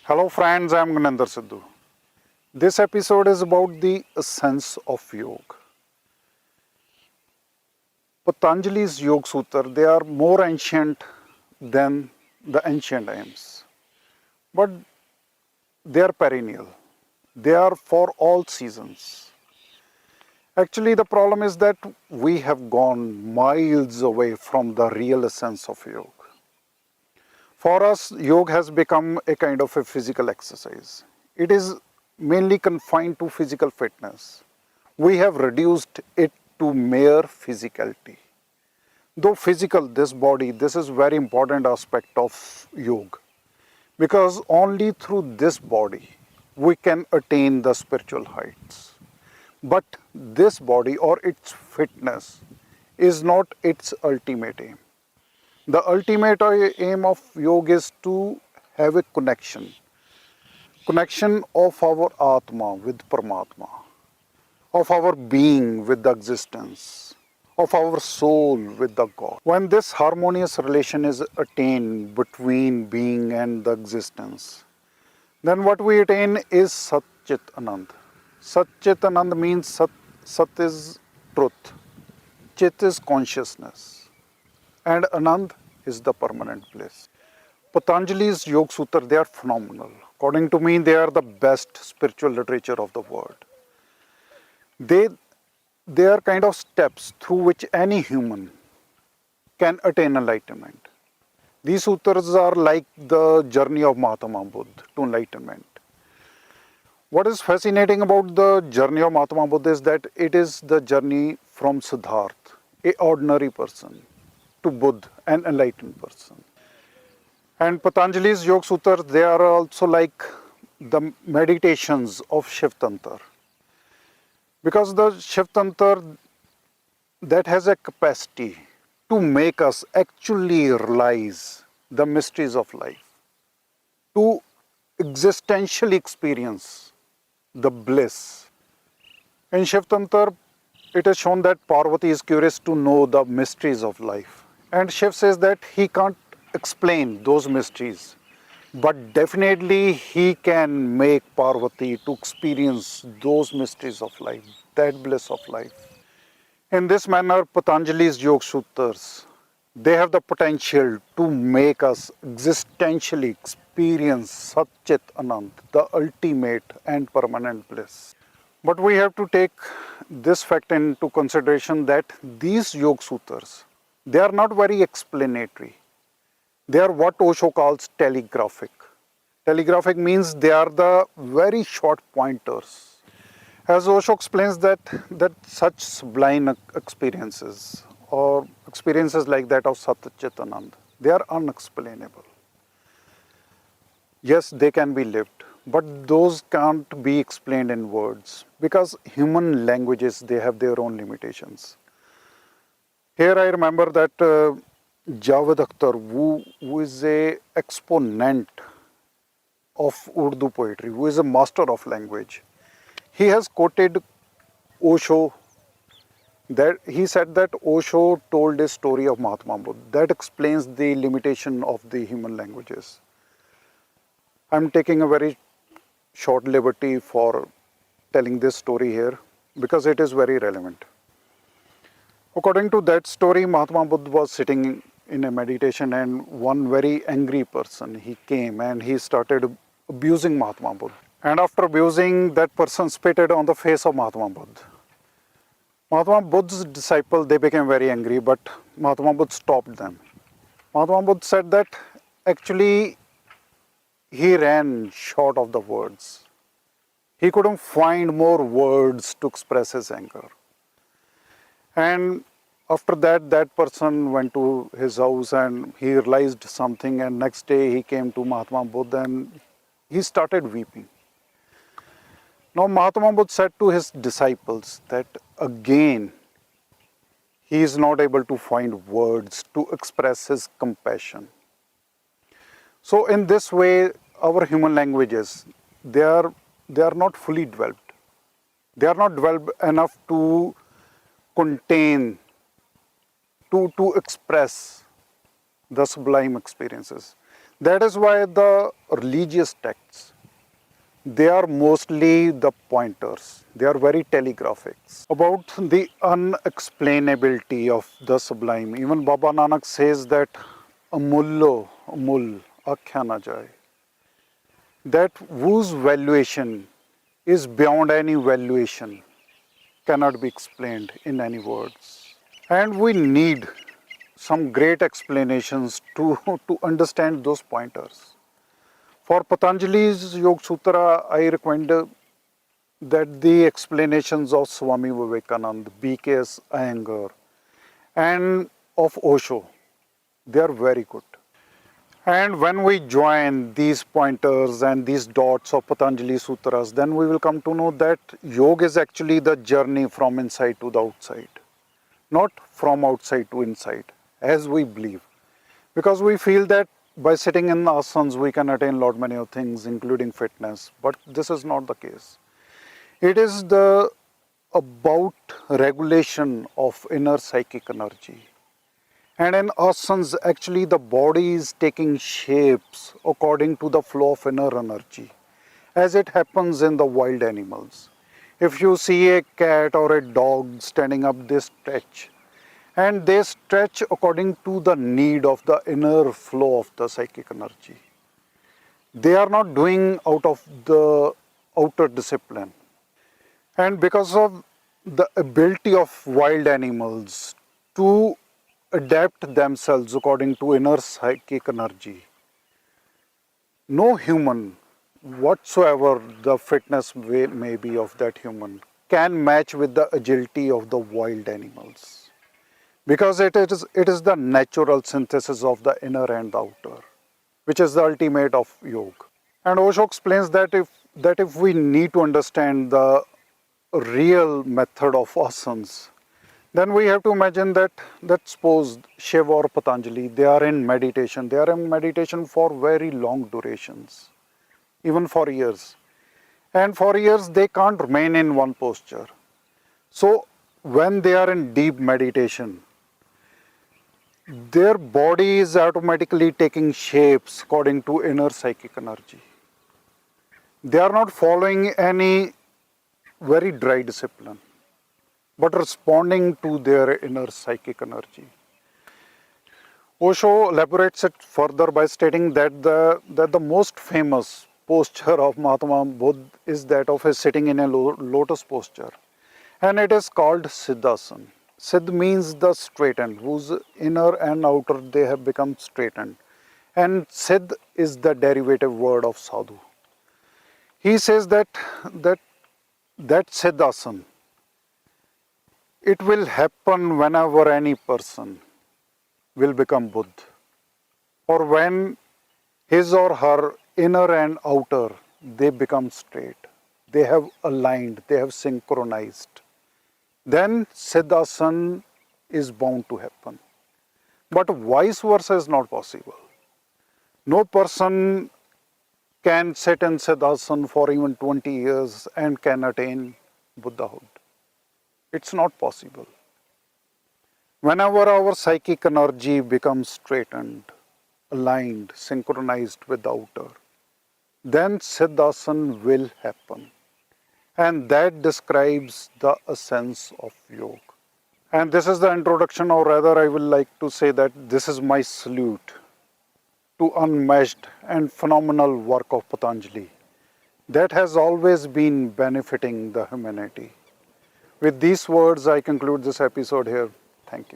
Hello friends, I am Gunender Sidhu. This episode is about the essence of yoga. Patanjali's Yoga Sutra, they are more ancient than the ancient hymns, but they are perennial. They are for all seasons. Actually, the problem is that we have gone miles away from the real essence of yoga. For us, yoga has become a kind of a physical exercise. It is mainly confined to physical fitness. We have reduced it to mere physicality. Though physical, this body, this is very important aspect of yoga. Because only through this body we can attain the spiritual heights. But this body or its fitness is not its ultimate aim. The ultimate aim of yoga is to have a connection of our Atma with Paramatma, of our being with the existence, of our soul with the God. When this harmonious relation is attained between being and the existence, then what we attain is Sat Chit Anand. Sat Chit Anand means Sat is truth, Chit is consciousness, and Anand is the permanent bliss. Patanjali's Yoga Sutra, they are phenomenal. According to me, they are the best spiritual literature of the world. They, they are kind of steps through which any human can attain enlightenment. These sutras are like the journey of Mahatma Buddha to enlightenment. What is fascinating about the journey of Mahatma Buddha is that it is the journey from Siddhartha, a ordinary person, to Buddha, an enlightened person. And Patanjali's Yoga Sutras, they are also like the meditations of Shiv Tantra. Because the Shiv Tantra, that has a capacity to make us actually realize the mysteries of life, to existentially experience the bliss. In Shiv Tantra, it is shown that Parvati is curious to know the mysteries of life. And Shiv says that he can't explain those mysteries, but definitely he can make Parvati to experience those mysteries of life, that bliss of life. In this manner, Patanjali's Yoga Sutras, they have the potential to make us existentially experience Sat Chit Anand, the ultimate and permanent bliss. But we have to take this fact into consideration that these Yoga Sutras, they are not very explanatory. They are what Osho calls telegraphic. Telegraphic means they are the very short pointers. As Osho explains that such sublime experiences or experiences like that of Sat Chit Anand, they are unexplainable. Yes, they can be lived, but those can't be explained in words because human languages, they have their own limitations. Here I remember that Javed Akhtar, who is a exponent of Urdu poetry, who is a master of language, he has quoted Osho. That he said that Osho told a story of Mahatma Buddha that explains the limitation of the human languages. I'm taking a very short liberty for telling this story here because it is very relevant. According to that story, Mahatma Buddha was sitting in a meditation and one very angry person, he came and he started abusing Mahatma Buddha. And after abusing, that person spitted on the face of Mahatma Buddha. Mahatma Buddha's disciples, they became very angry, but Mahatma Buddha stopped them. Mahatma Buddha said that actually he ran short of the words. He couldn't find more words to express his anger. And after that, that person went to his house and he realized something, and next day he came to Mahatma Buddha and he started weeping. Now Mahatma Buddha said to his disciples that again he is not able to find words to express his compassion. So in this way, our human languages, they are not fully developed. They are not developed enough to contain, to express the sublime experiences. That is why the religious texts, they are mostly the pointers. They are very telegraphic about the unexplainability of the sublime. Even Baba Nanak says that amullo amul akhya na jaye, that whose valuation is beyond any valuation, cannot be explained in any words. And we need some great explanations to understand those pointers. For Patanjali's Yoga Sutra, I recommend that the explanations of Swami Vivekananda, B.K.S. Iyengar, and of Osho, they are very good. And when we join these pointers and these dots of Patanjali Sutras, then we will come to know that yoga is actually the journey from inside to the outside, not from outside to inside, as we believe. Because we feel that by sitting in asanas, we can attain lot many of things, including fitness. But this is not the case. It is about regulation of inner psychic energy. And in asanas, actually the body is taking shapes according to the flow of inner energy, as it happens in the wild animals. If you see a cat or a dog standing up, they stretch. And they stretch according to the need of the inner flow of the psychic energy. They are not doing out of the outer discipline. And because of the ability of wild animals to adapt themselves according to inner psychic energy, no human, whatsoever the fitness may be of that human, can match with the agility of the wild animals. Because it is the natural synthesis of the inner and the outer, which is the ultimate of yoga. And Osho explains that if we need to understand the real method of asanas, then we have to imagine that suppose Shiva or Patanjali, they are in meditation. They are in meditation for very long durations, even for years. And for years they can't remain in one posture. So when they are in deep meditation, their body is automatically taking shapes according to inner psychic energy. They are not following any very dry discipline, but responding to their inner psychic energy. Osho elaborates it further by stating that the most famous posture of Mahatma Buddha is that of his sitting in a lotus posture, and it is called Siddhasana. Siddh means the straightened, whose inner and outer they have become straightened. And Siddh is the derivative word of sadhu. He says that Siddhasana, it will happen whenever any person will become Buddha, or when his or her inner and outer, they become straight. They have aligned, they have synchronized. Then Siddhasana is bound to happen. But vice versa is not possible. No person can sit in Siddhasana for even 20 years and can attain Buddhahood. It's not possible. Whenever our psychic energy becomes straightened, aligned, synchronized with the outer, then Siddhasana will happen. And that describes the essence of yoga. And this is the introduction, or rather I will like to say that this is my salute to unmatched and phenomenal work of Patanjali that has always been benefiting the humanity. With these words, I conclude this episode here. Thank you.